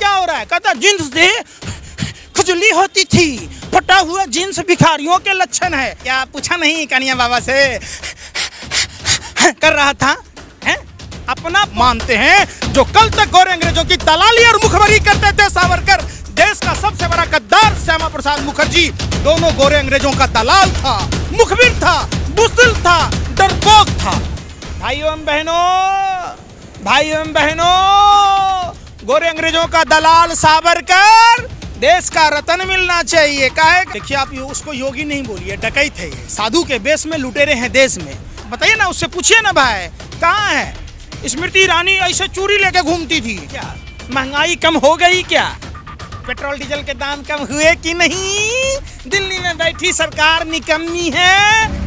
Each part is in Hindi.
क्या हो रहा है? कहता जींस से खुजली होती थी, फटा हुआ जींस भिखारियों के लक्षण है। क्या पूछा नहीं कन्हैया बाबा से? कर रहा था है? अपना मानते हैं जो कल तक गोरे अंग्रेजों की दलाली और मुखबरी करते थे। सावरकर देश का सबसे बड़ा गद्दार, श्यामा प्रसाद मुखर्जी दोनों गोरे अंग्रेजों का दलाल था, मुखबिर था, बुज़दिल था, डरपोक था। भाइयों एवं बहनों, गोरे अंग्रेजों का दलाल सावरकर, देश का रतन मिलना चाहिए। काहे? देखिए आप उसको योगी नहीं बोलिए, डकैत है ये, साधु के बेस में लुटेरे हैं देश में। बताइए ना, उससे पूछिए ना भाई कहाँ है? स्मृति ईरानी ऐसे चूड़ी लेके घूमती थी क्या? महंगाई कम हो गई क्या? पेट्रोल डीजल के दाम कम हुए कि नहीं? दिल्ली में बैठी सरकार निकम्मी है।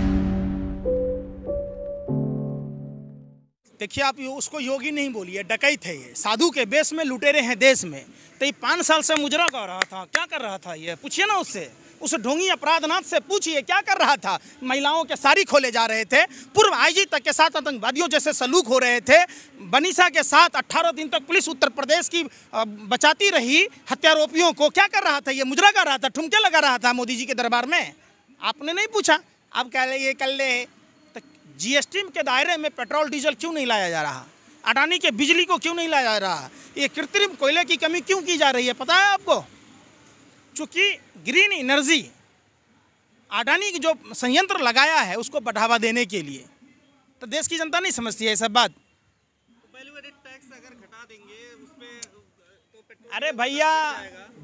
देखिए आप उसको योगी नहीं बोलिए, डकैत है ये, साधु के बेस में लुटेरे हैं देश में। तो ये 5 साल से मुजरा कर रहा था, क्या कर रहा था ये? पूछिए ना उससे, उस ढोंगी अपराधनाथ से पूछिए क्या कर रहा था। महिलाओं के साड़ी खोले जा रहे थे, पूर्व आईजी तक के साथ आतंकवादियों जैसे सलूक हो रहे थे, बनीसा के साथ 18 दिन तक पुलिस उत्तर प्रदेश की बचाती रही हत्यारोपियों को। क्या कर रहा था ये? मुजरा कर रहा था, ठुमके लगा रहा था मोदी जी के दरबार में। आपने नहीं पूछा, आप कह ले ये कर ले। तो जीएसटी के दायरे में पेट्रोल डीजल क्यों नहीं लाया जा रहा? अडानी के बिजली को क्यों नहीं लाया जा रहा? ये कृत्रिम कोयले की कमी क्यों की जा रही है? पता है आपको? चूंकि ग्रीन एनर्जी अडानी की जो संयंत्र लगाया है उसको बढ़ावा देने के लिए, तो देश की जनता नहीं समझती है ये सब बात। वैल्यू-एडेड टैक्स अगर घटा देंगे उसपे तो अरे भैया,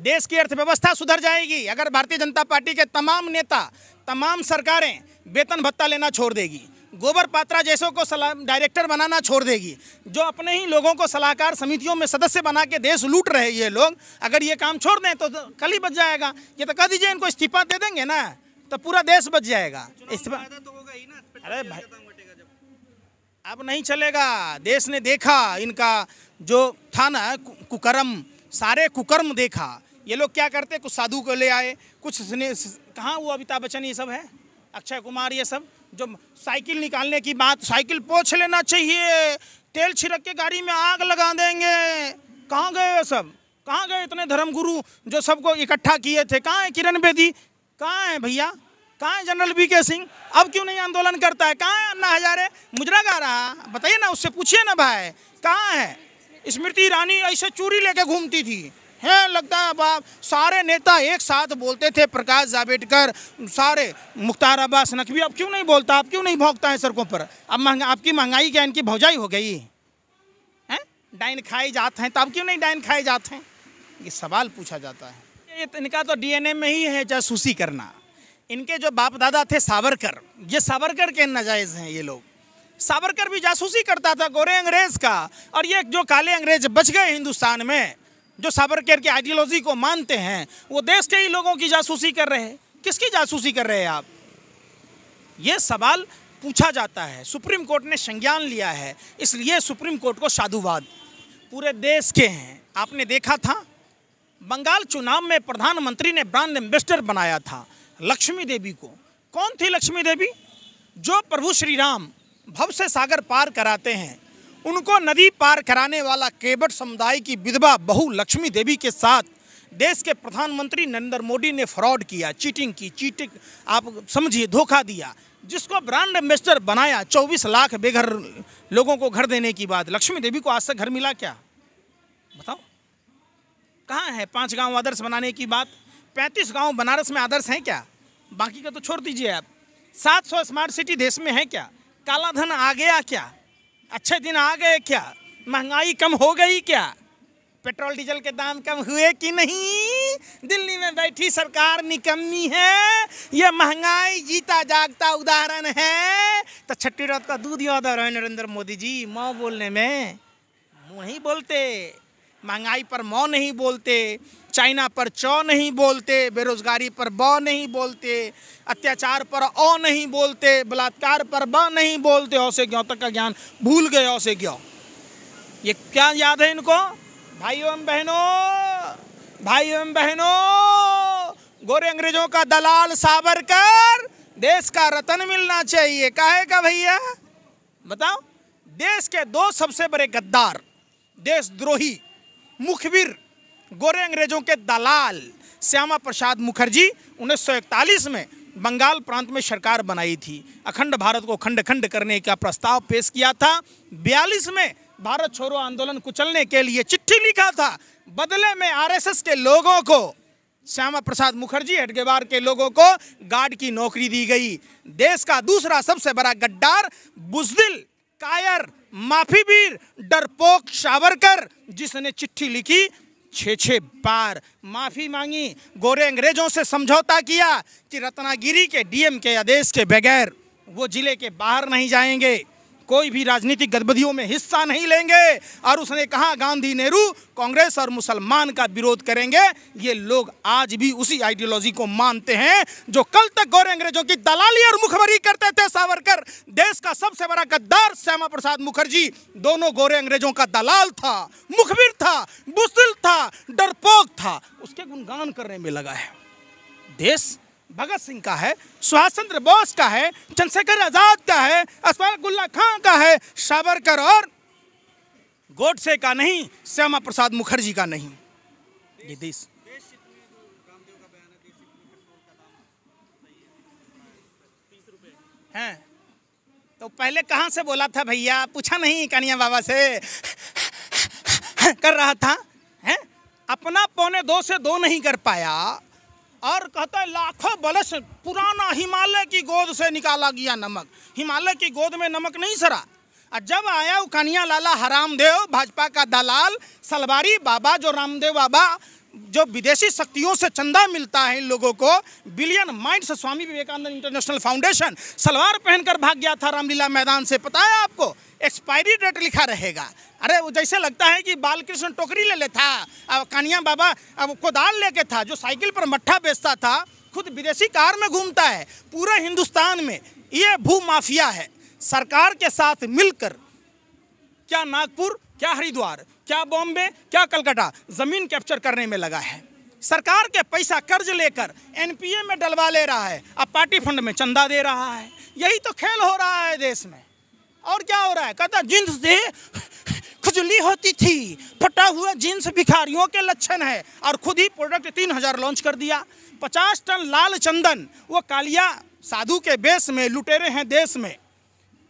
देश की अर्थव्यवस्था सुधर जाएगी अगर भारतीय जनता पार्टी के तमाम नेता, तमाम सरकारें वेतन भत्ता लेना छोड़ देगी, गोबर पात्रा जैसों को डायरेक्टर बनाना छोड़ देगी, जो अपने ही लोगों को सलाहकार समितियों में सदस्य बना के देश लूट रहे ये लोग, अगर ये काम छोड़ दें तो कल ही बच जाएगा। ये तो कह दीजिए इनको इस्तीफा दे देंगे ना तो पूरा देश बच जाएगा। इस्तीफा तो होगा ही ना। अरे भाई अब नहीं चलेगा। देश ने देखा इनका जो था ना कुकर्म, सारे कुकर्म देखा। ये लोग क्या करते, कुछ साधु को ले आए, कुछ कहाँ वो अमिताभ बच्चन ये सब है, अक्षय कुमार, ये सब जो साइकिल निकालने की बात, साइकिल पोंछ लेना चाहिए, तेल छिड़क के गाड़ी में आग लगा देंगे। कहाँ गए ये सब? कहाँ गए इतने धर्मगुरु जो सबको इकट्ठा किए थे? कहाँ है किरण बेदी? कहाँ है भैया? कहाँ है जनरल वीके सिंह? अब क्यों नहीं आंदोलन करता है? कहाँ है अन्ना हजारे? मुजरा गा रहा, बताइए ना, उससे पूछिए ना भाई कहाँ है? स्मृति ईरानी ऐसे चूड़ी लेके घूमती थी है, लगता है बाप। सारे नेता एक साथ बोलते थे, प्रकाश जावड़ेकर, सारे, मुख्तार अब्बास नकवी। अब क्यों नहीं बोलता? अब क्यों नहीं भौंकता है सड़कों पर? अब आपकी महंगाई क्या इनकी भौजाई हो गई है? डाइन खाए जाते हैं, तो अब क्यों नहीं डाइन खाए जाते हैं? ये सवाल पूछा जाता है। इनका तो डीएनए में ही है जासूसी करना। इनके जो बाप दादा थे सावरकर, ये सावरकर के नाजायज़ हैं ये लोग। सावरकर भी जासूसी करता था गोरे अंग्रेज का, और ये जो काले अंग्रेज बच गए हिंदुस्तान में, जो सावरकर की आइडियोलॉजी को मानते हैं, वो देश के ही लोगों की जासूसी कर रहे हैं। किसकी जासूसी कर रहे हैं आप? ये सवाल पूछा जाता है। सुप्रीम कोर्ट ने संज्ञान लिया है, इसलिए सुप्रीम कोर्ट को साधुवाद पूरे देश के हैं। आपने देखा था बंगाल चुनाव में प्रधानमंत्री ने ब्रांड एम्बेसडर बनाया था लक्ष्मी देवी को। कौन थी लक्ष्मी देवी? जो प्रभु श्री राम भव से सागर पार कराते हैं, उनको नदी पार कराने वाला केवट समुदाय की विधवा बहू लक्ष्मी देवी के साथ देश के प्रधानमंत्री नरेंद्र मोदी ने फ्रॉड किया, चीटिंग की, आप समझिए, धोखा दिया। जिसको ब्रांड एम्बेसडर बनाया, 24 लाख बेघर लोगों को घर देने की बात, लक्ष्मी देवी को आज तक घर मिला क्या? बताओ कहाँ है? 5 गांव आदर्श बनाने की बात, 35 गांव बनारस में आदर्श हैं क्या? बाकी का तो छोड़ दीजिए आप। 700 स्मार्ट सिटी देश में है क्या? काला धन आ गया क्या? अच्छे दिन आ गए क्या? महंगाई कम हो गई क्या? पेट्रोल डीजल के दाम कम हुए कि नहीं? दिल्ली में बैठी सरकार निकम्मी है। ये महंगाई जीता जागता उदाहरण है। तो छठी रात का दूध याद आ रहा है नरेंद्र मोदी जी। मौ बोलने में मुँह नहीं बोलते, महंगाई पर मौ नहीं बोलते, चाइना पर चौ नहीं बोलते, बेरोजगारी पर ब नहीं बोलते, अत्याचार पर ओ नहीं बोलते, बलात्कार पर ब नहीं बोलते। औ से ज्ञों तक का ज्ञान भूल गए। औ से ज्ञों, ये क्या याद है इनको? भाइयों एवं बहनों, गोरे अंग्रेजों का दलाल सावरकर, देश का रतन मिलना चाहिए। काहे का भैया? बताओ। देश के 2 सबसे बड़े गद्दार, देशद्रोही, मुखबिर गोरे अंग्रेजों के दलाल श्यामा प्रसाद मुखर्जी 1941 में बंगाल प्रांत में सरकार बनाई थी। अखंड भारत को खंड खंड करने का प्रस्ताव पेश किया था। 42 में भारत छोड़ो आंदोलन कुचलने के लिए चिट्ठी लिखा था। बदले में आरएसएस के लोगों को, श्यामा प्रसाद मुखर्जी हेडगेवार के लोगों को गार्ड की नौकरी दी गई। देश का दूसरा सबसे बड़ा गद्दार, बुज़दिल, कायर, माफीवीर, डरपोक सावरकर, जिसने चिट्ठी लिखी 6 बार माफी मांगी, गोरे अंग्रेजों से समझौता किया कि रत्नागिरी के डीएम के आदेश के बगैर वो जिले के बाहर नहीं जाएंगे, कोई भी राजनीतिक गतिविधियों में हिस्सा नहीं लेंगे। और उसने कहा गांधी, नेहरू, कांग्रेस और मुसलमान का विरोध करेंगे। ये लोग आज भी उसी आइडियोलॉजी को मानते हैं जो कल तक गोरे अंग्रेजों की दलाली और मुखबरी करते थे। सावरकर देश का सबसे बड़ा गद्दार, श्यामा प्रसाद मुखर्जी दोनों गोरे अंग्रेजों का दलाल था, मुखबिर था, बुज़दिल था, डरपोक था। उसके गुणगान करने में लगा है। देश भगत सिंह का है, सुभाष चंद्र बोस का है, चंद्रशेखर आजाद का है, अशफाक उल्लाह खां का है, सावरकर और गोडसे का नहीं, श्यामा प्रसाद मुखर्जी का नहीं। ये देश हैं तो पहले कहाँ से बोला था भैया, पूछा नहीं कानिया बाबा से कर रहा था हैं? अपना 1.25 से 2 नहीं कर पाया और कहता है लाखों बरस पुराना हिमालय की गोद से निकाला गया नमक। हिमालय की गोद में नमक नहीं सरा। और जब आया वो कानिया लाला हरामदेव, भाजपा का दलाल, सलवारी बाबा, जो रामदेव बाबा, जो विदेशी शक्तियों से चंदा मिलता है इन लोगों को, billion minds Swami Vivekananda international foundation, salwar पहनकर भाग गया था रामलीला मैदान से। पता है आपको, एक्सपायरी डेट लिखा रहेगा। अरे वो जैसे लगता है कि बालकृष्ण टोकरी ले लेता, अब कानिया बाबा अब कोदाल लेके था, जो साइकिल पर मट्ठा बेचता था, खुद विदेशी कार में घूमता है। पूरे हिंदुस्तान में ये भू माफिया है। सरकार के साथ मिलकर क्या नागपुर, क्या हरिद्वार, क्या बॉम्बे, क्या कलकत्ता जमीन कैप्चर करने में लगा है। सरकार के पैसा कर्ज लेकर एनपीए में डलवा ले रहा है, अब पार्टी फंड में चंदा दे रहा है। यही तो खेल हो रहा है देश में। और क्या हो रहा है? कहता जींस से खुजली होती थी, फटा हुआ जींस भिखारियों के लक्षण है, और खुद ही प्रोडक्ट 3000 लॉन्च कर दिया। 50 टन लाल चंदन, वो कालिया साधु के बेस में लुटेरे हैं देश में।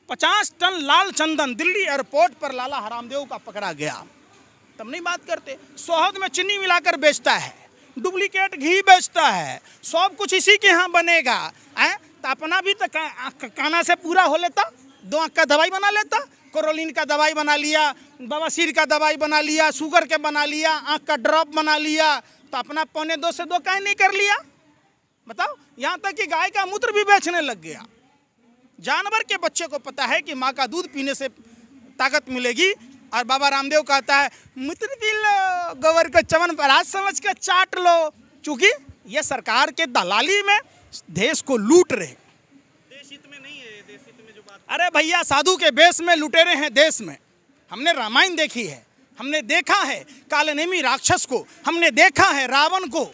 50 टन लाल चंदन दिल्ली एयरपोर्ट पर लाला हरामदेव का पकड़ा गया। तब नहीं बात करते। शहद में चीनी मिलाकर बेचता है, डुप्लीकेट घी बेचता है, सब कुछ इसी के यहाँ बनेगा। तो अपना भी तो काना से पूरा हो लेता, 2 आँख का दवाई बना लेता, कोरोलिन का दवाई बना लिया, बवासीर का दवाई बना लिया, शुगर के बना लिया, आँख का ड्रॉप बना लिया। तो अपना 1.25 से 2 काहे नहीं कर लिया? बताओ। यहाँ तक कि गाय का मूत्र भी बेचने लग गया। जानवर के बच्चे को पता है कि माँ का दूध पीने से ताकत मिलेगी, और बाबा रामदेव कहता है मूत्र पी लो, गोबर को चमन पराज समझ कर चाट लो। चूंकि ये सरकार के दलाली में देश को लूट रहे। देश हित में नहीं है, देश हित में जो बात। अरे भैया, साधु के बेस में लुटेरे हैं देश में। हमने रामायण देखी है, हमने देखा है कालनेमी राक्षस को, हमने देखा है रावण को।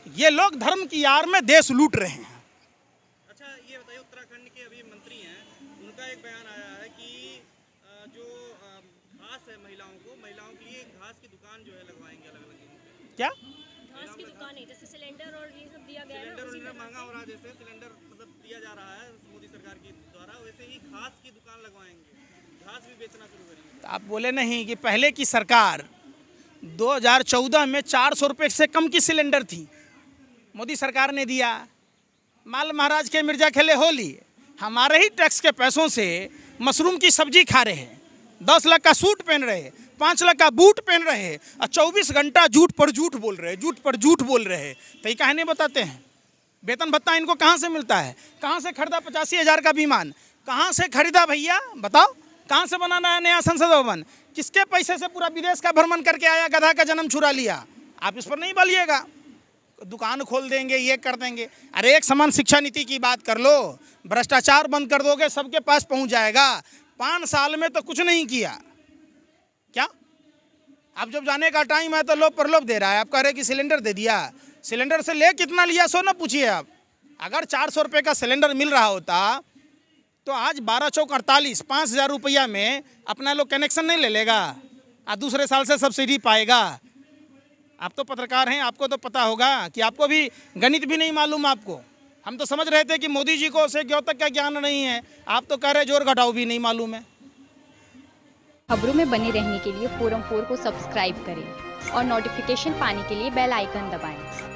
ये लोग धर्म की आड़ में देश लूट रहे हैं। अच्छा ये बताइए, उत्तराखंड के अभी मंत्री हैं, उनका एक बयान आया है कि जो घास है महिलाओं के लिए घास की दुकान जो है लगवाएंगे अलग अलग जगहों पे। क्या घास की दुकान है, जैसे सिलेंडर और ये सब दिया गया है ना, सिलेंडर उसी उन्हें तरह महंगा हो रहा है, जैसे सिलेंडर मतलब दिया जा रहा है मोदी सरकार की द्वारा, वैसे ही घास की दुकान लगवाएंगे, घास भी बेचना शुरू करेंगे। तो आप बोले नहीं कि पहले की सरकार 2014 में 400 रुपये से कम की सिलेंडर थी, मोदी सरकार ने दिया। माल महाराज के मिर्जा खेले होली, हमारे ही टैक्स के पैसों से मशरूम की सब्जी खा रहे हैं, 10 लाख का सूट पहन रहे हैं, 5 लाख का बूट पहन रहे हैं, और 24 घंटा झूठ पर झूठ बोल रहे हैं, झूठ पर झूठ बोल रहे हैं। तो ये कहने बताते हैं वेतन भत्ता इनको कहाँ से मिलता है? कहाँ से खरीदा 85,000 का विमान? कहाँ से खरीदा भैया बताओ? कहाँ से बनाना है नया संसद भवन? किसके पैसे से पूरा विदेश का भ्रमण करके आया, गधा का जन्म छुरा लिया? आप इस पर नहीं बोलिएगा। दुकान खोल देंगे, ये कर देंगे। अरे एक समान शिक्षा नीति की बात कर लो, भ्रष्टाचार बंद कर दोगे, सबके पास पहुंच जाएगा। 5 साल में तो कुछ नहीं किया क्या? अब जब जाने का टाइम है तो लोभ प्रलोभ दे रहा है। आप कह रहे कि सिलेंडर दे दिया, सिलेंडर से ले कितना लिया सो ना पूछिए आप। अगर 400 रुपये का सिलेंडर मिल रहा होता तो आज 12 चौक 48, 5,000 रुपया में अपना लोग कनेक्शन नहीं ले लेगा और दूसरे साल से सब्सिडी पाएगा। आप तो पत्रकार हैं, आपको तो पता होगा कि आपको भी गणित भी नहीं मालूम आपको। हम तो समझ रहे थे कि मोदी जी को से द्योतक का ज्ञान नहीं है, आप तो कह रहे जोड़ घटाव भी नहीं मालूम है। खबरों में बने रहने के लिए फोरम 4 को सब्सक्राइब करें और नोटिफिकेशन पाने के लिए बेल आइकन दबाएं।